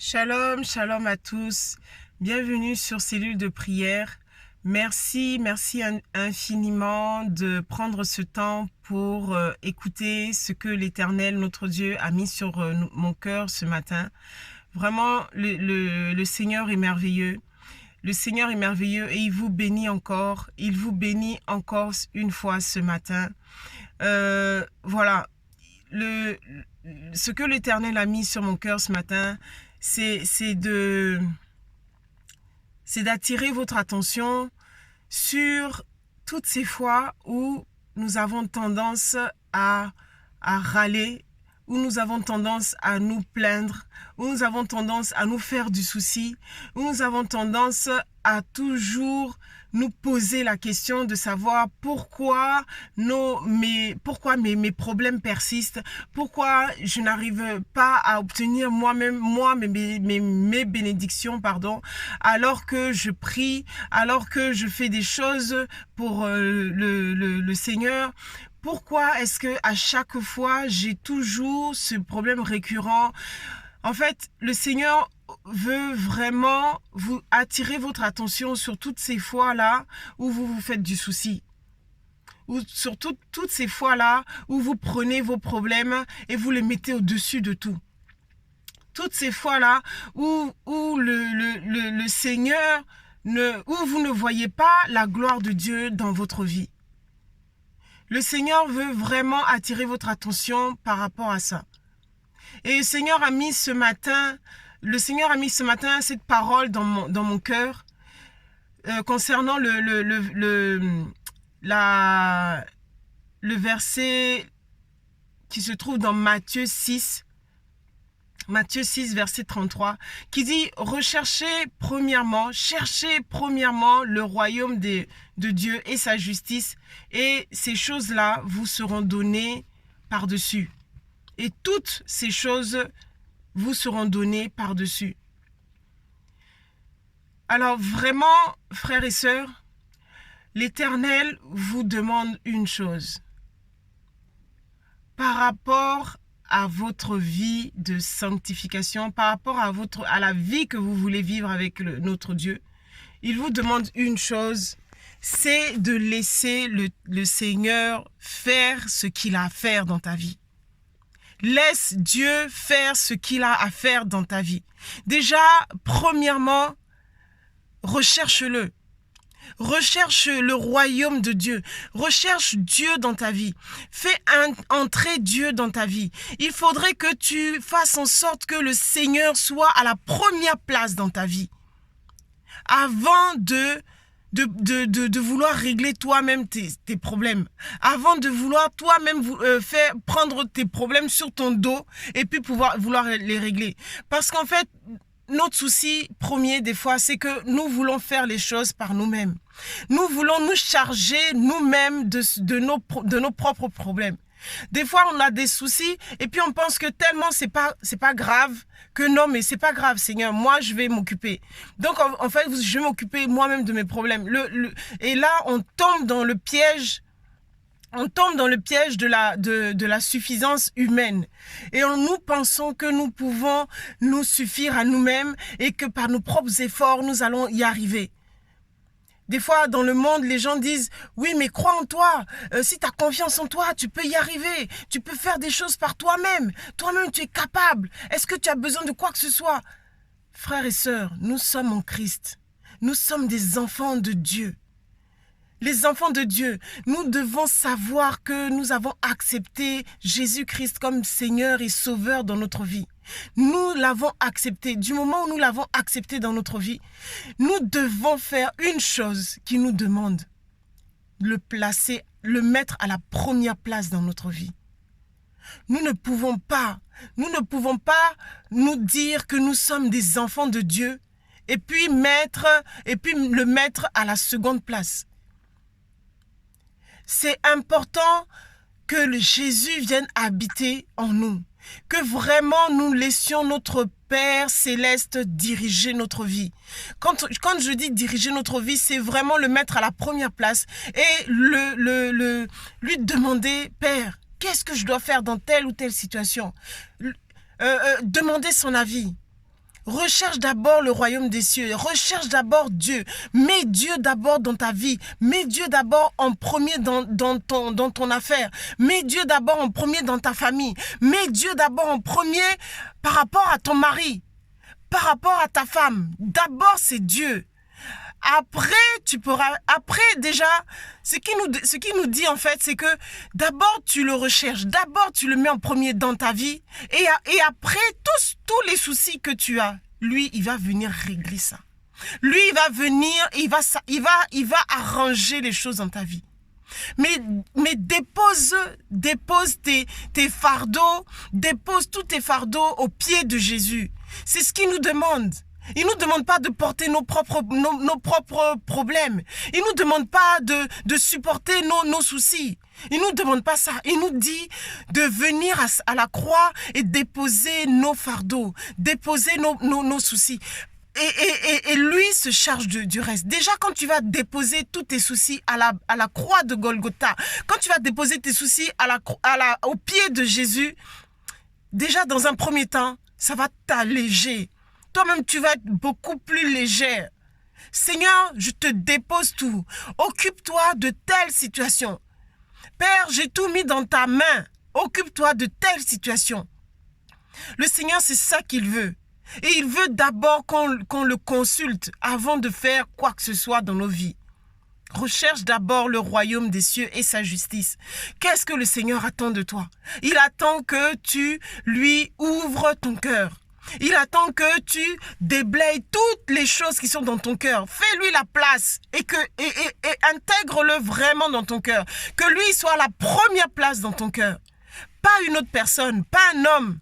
Shalom, shalom à tous. Bienvenue sur Cellule de prière. Merci infiniment de prendre ce temps pour écouter ce que l'Éternel, notre Dieu, a mis sur mon cœur ce matin. Vraiment, le Seigneur est merveilleux. Le Seigneur est merveilleux et il vous bénit encore. Il vous bénit encore une fois ce matin. Voilà. Ce que l'Éternel a mis sur mon cœur ce matin, c'est d'attirer votre attention sur toutes ces fois où nous avons tendance à râler, où nous avons tendance à nous plaindre, où nous avons tendance à nous faire du souci, où nous avons tendance à toujours nous poser la question de savoir pourquoi mes problèmes persistent, pourquoi je n'arrive pas à obtenir mes bénédictions, alors que je prie, alors que je fais des choses pour le Seigneur. Pourquoi est-ce que à chaque fois j'ai toujours ce problème récurrent? En fait, le Seigneur veut vraiment vous attirer votre attention sur toutes ces fois-là où vous vous faites du souci. Ou sur toutes ces fois-là où vous prenez vos problèmes et vous les mettez au-dessus de tout. Toutes ces fois-là où le Seigneur, où vous ne voyez pas la gloire de Dieu dans votre vie. Le Seigneur veut vraiment attirer votre attention par rapport à ça. Et le Seigneur a mis ce matin cette parole dans mon cœur concernant le verset qui se trouve dans Matthieu 6, verset 33, qui dit « cherchez premièrement le royaume de Dieu et sa justice, et ces choses-là vous seront données par-dessus. Et toutes ces choses vous seront données par-dessus. » Alors vraiment, frères et sœurs, l'Éternel vous demande une chose. Par rapport à votre vie de sanctification, par rapport à la vie que vous voulez vivre avec notre Dieu, il vous demande une chose, c'est de laisser le Seigneur faire ce qu'il a à faire dans ta vie. Laisse Dieu faire ce qu'il a à faire dans ta vie. Déjà, premièrement, recherche-le. Recherche le royaume de Dieu. Recherche Dieu dans ta vie. Fais entrer Dieu dans ta vie. Il faudrait que tu fasses en sorte que le Seigneur soit à la première place dans ta vie. Avant de vouloir régler toi-même tes problèmes. Avant de vouloir toi-même prendre tes problèmes sur ton dos et puis vouloir les régler. Parce qu'en fait, notre souci premier des fois, c'est que nous voulons faire les choses par nous-mêmes. Nous voulons nous charger nous-mêmes de nos propres problèmes. Des fois, on a des soucis et puis on pense que tellement c'est pas grave que non, mais c'est pas grave, Seigneur, moi je vais m'occuper. Donc en fait, je vais m'occuper moi-même de mes problèmes. Et là, on tombe dans le piège de la suffisance humaine. Et nous pensons que nous pouvons nous suffire à nous-mêmes et que par nos propres efforts, nous allons y arriver. Des fois, dans le monde, les gens disent « Oui, mais crois en toi. Si tu as confiance en toi, tu peux y arriver. Tu peux faire des choses par toi-même. Toi-même, tu es capable. Est-ce que tu as besoin de quoi que ce soit ?» Frères et sœurs, nous sommes en Christ. Nous sommes des enfants de Dieu. Les enfants de Dieu, nous devons savoir que nous avons accepté Jésus-Christ comme Seigneur et Sauveur dans notre vie. Nous l'avons accepté. Du moment où nous l'avons accepté dans notre vie, nous devons faire une chose qui nous demande le mettre à la première place dans notre vie. Nous ne pouvons pas nous dire que nous sommes des enfants de Dieu et puis le mettre à la seconde place. C'est important que Jésus vienne habiter en nous. Que vraiment nous laissions notre Père Céleste diriger notre vie. Quand je dis diriger notre vie, c'est vraiment le mettre à la première place et lui demander, Père, qu'est-ce que je dois faire dans telle ou telle situation? Demander son avis. Recherche d'abord le royaume des cieux. Recherche d'abord Dieu. Mets Dieu d'abord dans ta vie. Mets Dieu d'abord en premier dans ton affaire. Mets Dieu d'abord en premier dans ta famille. Mets Dieu d'abord en premier par rapport à ton mari, par rapport à ta femme. D'abord, c'est Dieu. Après déjà, ce qui nous dit en fait, c'est que d'abord tu le recherches, d'abord tu le mets en premier dans ta vie, et après tous les soucis que tu as, lui, il va venir régler ça. Lui, il va venir, il va arranger les choses dans ta vie. Mais dépose tes fardeaux, dépose tous tes fardeaux aux pieds de Jésus. C'est ce qu'il nous demande. Il ne nous demande pas de porter nos propres problèmes. Il ne nous demande pas de supporter nos soucis. Il ne nous demande pas ça. Il nous dit de venir à la croix et déposer nos fardeaux, déposer nos soucis. Et lui se charge du reste. Déjà, quand tu vas déposer tous tes soucis à la croix de Golgotha, quand tu vas déposer tes soucis au pied de Jésus, déjà dans un premier temps, ça va t'alléger. Toi-même, tu vas être beaucoup plus légère. Seigneur, je te dépose tout. Occupe-toi de telle situation. Père, j'ai tout mis dans ta main. Occupe-toi de telle situation. Le Seigneur, c'est ça qu'il veut. Et il veut d'abord qu'on le consulte avant de faire quoi que ce soit dans nos vies. Recherche d'abord le royaume des cieux et sa justice. Qu'est-ce que le Seigneur attend de toi? Il attend que tu lui ouvres ton cœur. Il attend que tu déblayes toutes les choses qui sont dans ton cœur. Fais-lui la place et intègre-le vraiment dans ton cœur. Que lui soit la première place dans ton cœur. Pas une autre personne, pas un homme.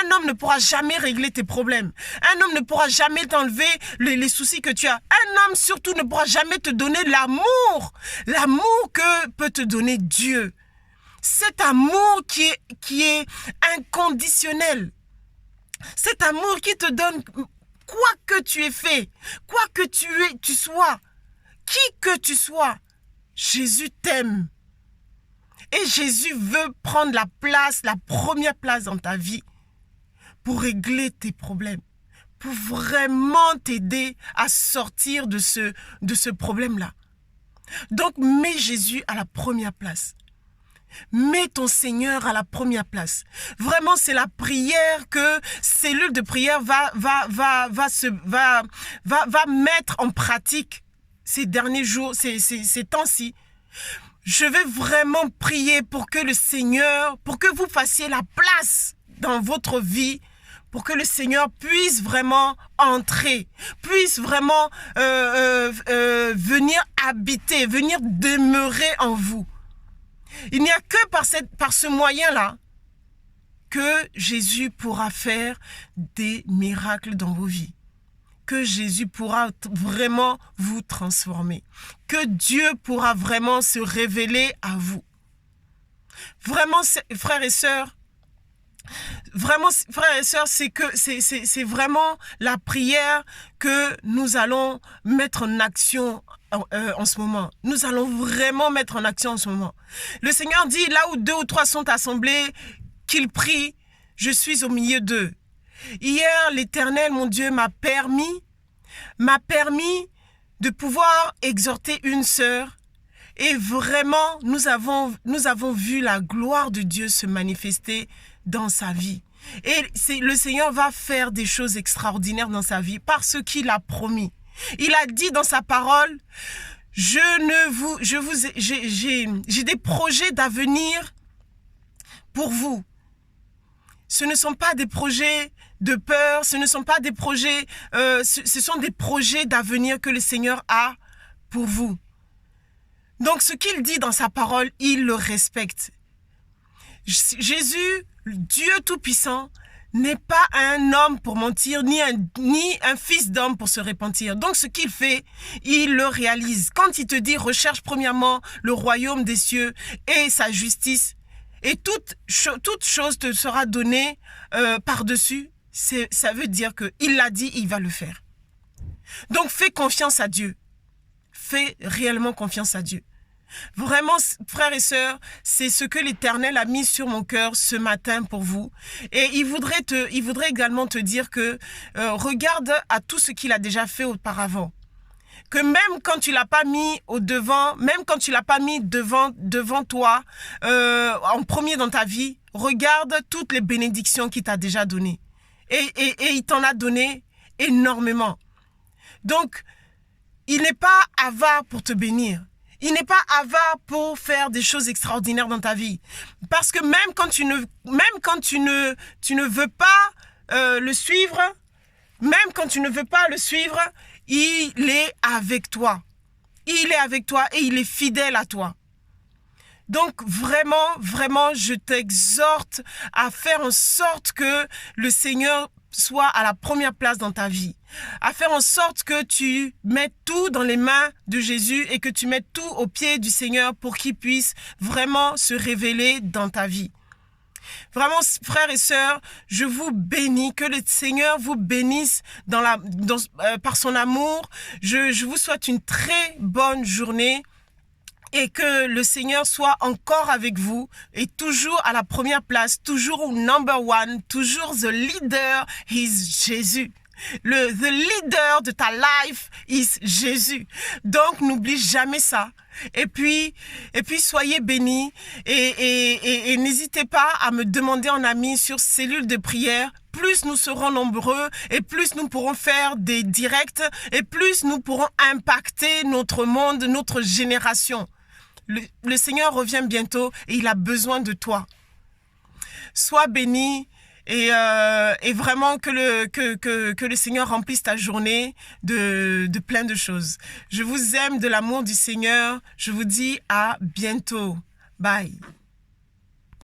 Un homme ne pourra jamais régler tes problèmes. Un homme ne pourra jamais t'enlever les soucis que tu as. Un homme surtout ne pourra jamais te donner l'amour. L'amour que peut te donner Dieu. Cet amour qui est inconditionnel. Cet amour qui te donne quoi que tu aies fait, quoi que tu sois, qui que tu sois. Jésus t'aime. Et Jésus veut prendre la première place dans ta vie pour régler tes problèmes, pour vraiment t'aider à sortir de ce problème-là. Donc, mets Jésus à la première place. Mets ton Seigneur à la première place. Vraiment, c'est la prière que Cellule de prière va mettre en pratique ces derniers jours, ces temps-ci. Je vais vraiment prier pour que le Seigneur, pour que vous fassiez la place dans votre vie, pour que le Seigneur puisse vraiment entrer, puisse vraiment venir habiter, venir demeurer en vous. Il n'y a que par ce moyen-là que Jésus pourra faire des miracles dans vos vies. Que Jésus pourra vraiment vous transformer. Que Dieu pourra vraiment se révéler à vous. Vraiment, frères et sœurs, c'est vraiment la prière que nous allons mettre en action en ce moment. Nous allons vraiment mettre en action en ce moment. Le Seigneur dit, là où 2 ou 3 sont assemblés, qu'ils prient, je suis au milieu d'eux. Hier, l'Éternel, mon Dieu, m'a permis de pouvoir exhorter une sœur. Et vraiment, nous avons vu la gloire de Dieu se manifester dans sa vie. Et le Seigneur va faire des choses extraordinaires dans sa vie parce qu'il a promis. Il a dit dans sa parole, j'ai des projets d'avenir pour vous. Ce ne sont pas des projets de peur, ce ne sont pas des projets, ce sont des projets d'avenir que le Seigneur a pour vous. Donc ce qu'il dit dans sa parole, il le respecte. Jésus, Dieu Tout-Puissant, n'est pas un homme pour mentir, ni un fils d'homme pour se repentir. Donc ce qu'il fait, il le réalise. Quand il te dit, recherche premièrement le royaume des cieux et sa justice, et toute chose te sera donnée par-dessus, ça veut dire qu'il l'a dit, il va le faire. Donc fais confiance à Dieu. Fais réellement confiance à Dieu. Vraiment, frères et sœurs, c'est ce que l'Éternel a mis sur mon cœur ce matin pour vous. Et il voudrait également te dire que regarde à tout ce qu'il a déjà fait auparavant. Que même quand tu l'as pas mis au devant, même quand tu l'as pas mis devant toi, en premier dans ta vie, regarde toutes les bénédictions qu'il t'a déjà données. Et il t'en a donné énormément. Donc, il n'est pas avare pour te bénir. Il n'est pas avare pour faire des choses extraordinaires dans ta vie. Parce que même quand tu ne veux pas le suivre, même quand tu ne veux pas le suivre, il est avec toi. Il est avec toi et il est fidèle à toi. Donc vraiment, vraiment, je t'exhorte à faire en sorte que le Seigneur soit à la première place dans ta vie. À faire en sorte que tu mettes tout dans les mains de Jésus et que tu mettes tout aux pieds du Seigneur pour qu'il puisse vraiment se révéler dans ta vie. Vraiment, frères et sœurs, je vous bénis, que le Seigneur vous bénisse par son amour. Je vous souhaite une très bonne journée et que le Seigneur soit encore avec vous et toujours à la première place, toujours au number one, toujours the leader is Jésus. The leader de ta life is Jésus. Donc, n'oublie jamais ça. Et puis soyez bénis et n'hésitez pas à me demander en ami sur cellule de prière. Plus nous serons nombreux et plus nous pourrons faire des directs et plus nous pourrons impacter notre monde, notre génération. Le Seigneur revient bientôt et il a besoin de toi. Sois béni et vraiment que le Seigneur remplisse ta journée de plein de choses. Je vous aime de l'amour du Seigneur. Je vous dis à bientôt. Bye.